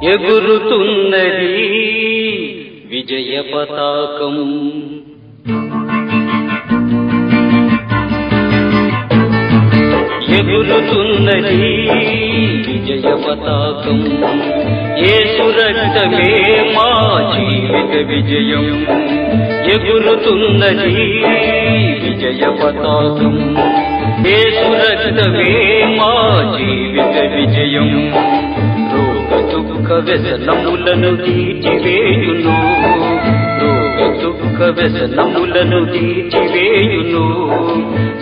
ఎగురుతున్నది విజయ పతాకం. ఎగురుతున్నది విజయ పతాకం. యేసు రక్తమే మా జీవిత విజయం. ఎగురుతున్నది విజయ పతాకం. యేసు రక్తమే మా జీవిత విజయం. రోగ దుఃఖ వ్యసనములను తీర్చివేయును. రోగ దుఃఖ వ్యసనములను తీర్చివేయును.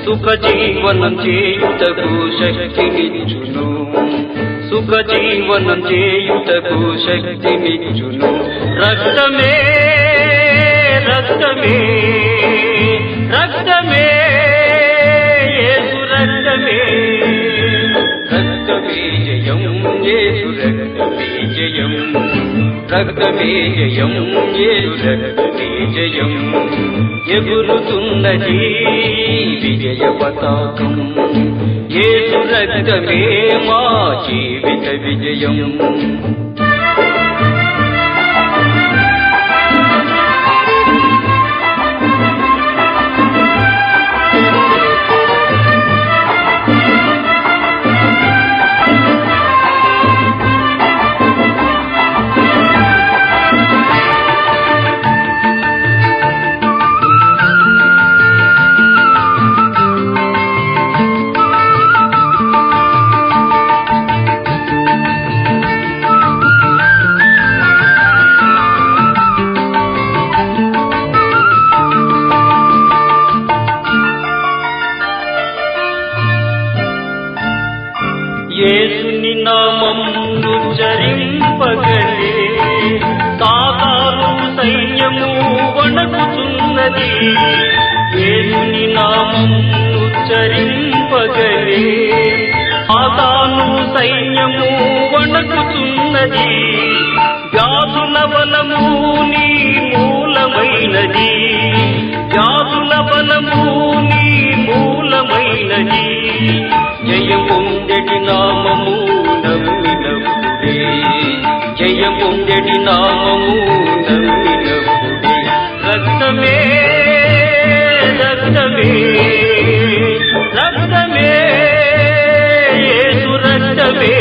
సుఖ జీవనం చేయుటకు శక్తినిచ్చును. సుఖ జీవనం చేయుటకు శక్తినిచ్చును. రక్తమే రక్తమే రక్తమే యేసు రక్తమే. రక్తమే జయం యేసు రక్తమే జయం. రక్తమే జయం యేసు రక్తమే జయం. ఎగురుతున్నది విజయ పతాకం. యేసు రక్తమే మా జీవిత విజయం. యేసుని నామమును ఉచ్చరింపగలే సాతాను సైన్యము వణకుచున్నది. యేసుని నామమును ఉచ్చరింపగలే సాతాను సైన్యము వణకుచున్నది. వ్యాధుల బలము నీ మూలమైనది. వ్యాధుల బలము నీ మూలమైనది. జయం పొందెడి నామము నమ్మినప్పుడే. జయం పొందెడి నామము నమ్మినప్పుడే. రక్తమే రక్తమే రక్తమే యేసు రక్తమే.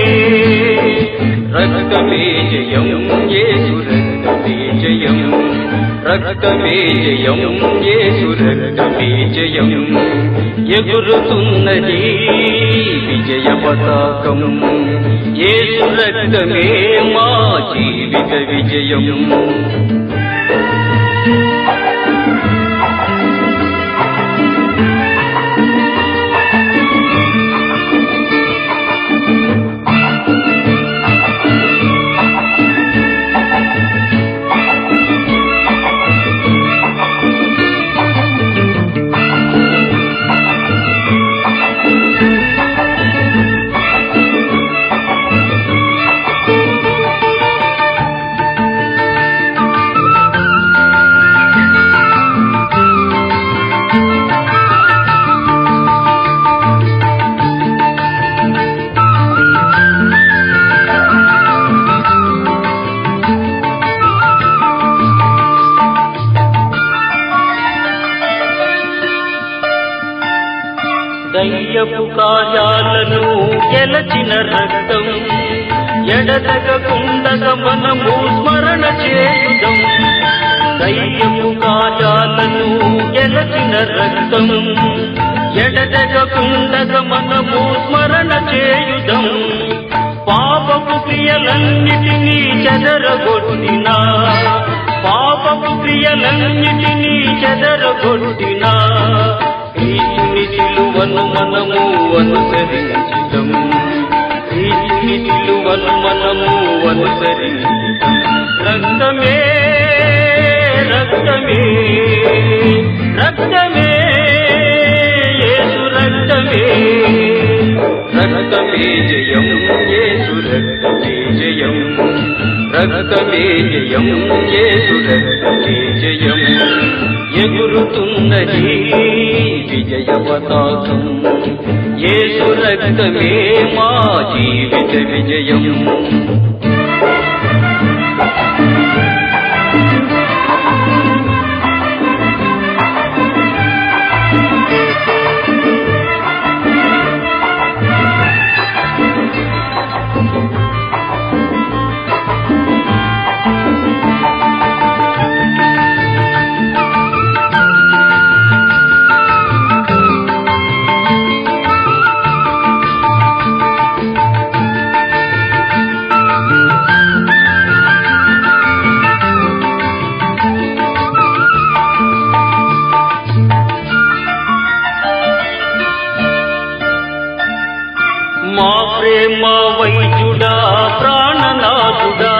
రక్తమే జయం యేసు రక్తమే జయం. రక్తమే జయం యేసు రక్తమే జయం. ఎగురుతున్నది విజయ పతాకం. యేసు రక్తమే మా జీవిత విజయం. దయ్యపు కార్యాలను గెలచిన రక్తం. ఎడతెగకుండగ మనము స్మరణ చేయుదం. దయ్యపు కార్యాలను గెలచిన రక్తం. ఎడతెగకుండగ మనము స్మరణ చేయుదం. పాపపు క్రియలన్నిటినీ చెదరగొట్టిన. పాపపు క్రియలన్నిటినీ చెదరగొట్టిన క్రీస్తుని సిలువను మనము అనుసరించుదాం. క్రీస్తుని సిలువను మనము అనుసరించుదాం. రక్తమే రక్తమే రక్తమే యేసు రక్తమే. రక్తమే జయం యేసు రక్తమే జయం. రక్తమే జయం యేసు రక్తమే జయం. ఎగురుతున్నది విజయ పతాకం. యేసు రక్తమే మా జీవిత విజయం. మా ప్రేమ వైద్యుడా ప్రాణనాథుడా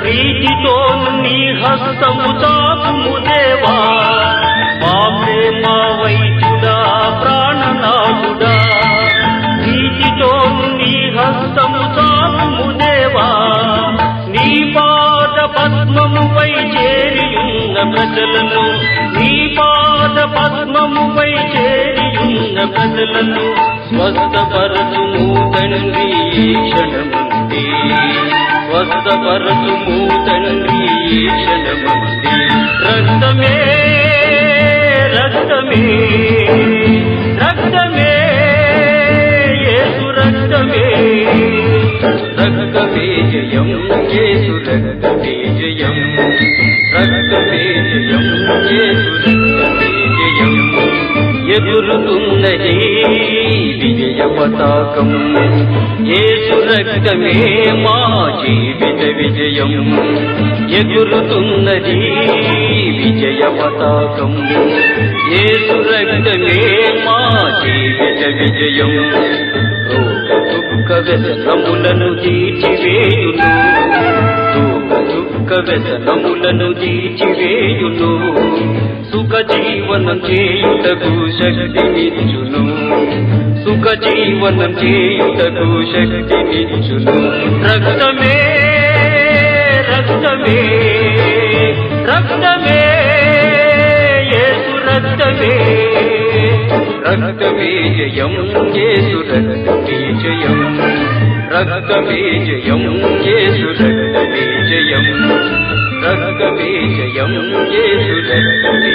ప్రీతితో నీ హస్తము చాపుము దేవా మా ప్రేమ వైద్యుడా ప్రాణనాథుడా ప్రీతితో నీ హస్తము చాపుము దేవా నీ పాద పద్మముపై చేరియున్న ప్రజలను నీ పాద పద్మముపై చేరియున్న ప్రజలను స్వస్థపరచుము తండ్రి ఈ క్షణముంది స్వస్థపరచుము తండ్రి ఈ క్షణముంది రక్తమే రక్తమే రక్తమే యేసు రక్తమే రక్తమే జయం యేసు రక్తమే జయం రక్తమే జయం యేసు రక్తమే జయం ఎగురుతున్నది విజయ పతాకం యేసు రక్తమే మా జీవిత విజయం ఎగురుతున్నది విజయ పతాకం యేసు రక్తమే మా జీవిత విజయం రోగ దుఃఖ వ్యసనములను తీర్చివేయును రోగ దుఃఖ వ్యసనములను తీర్చివేయును సుఖ జీవనం చేయుటకు శక్తినిచ్చును సుఖ జీవనం చేయుటకు శక్తినిచ్చును రక్తమే రక్తమే రక్తమే యేసు రక్తమే రక్తమే జయం యేసు రక్తమే జయం రక్తమే జయం యేసు రక్తమే జయం రక్తమే జయం యేసు రక్తమే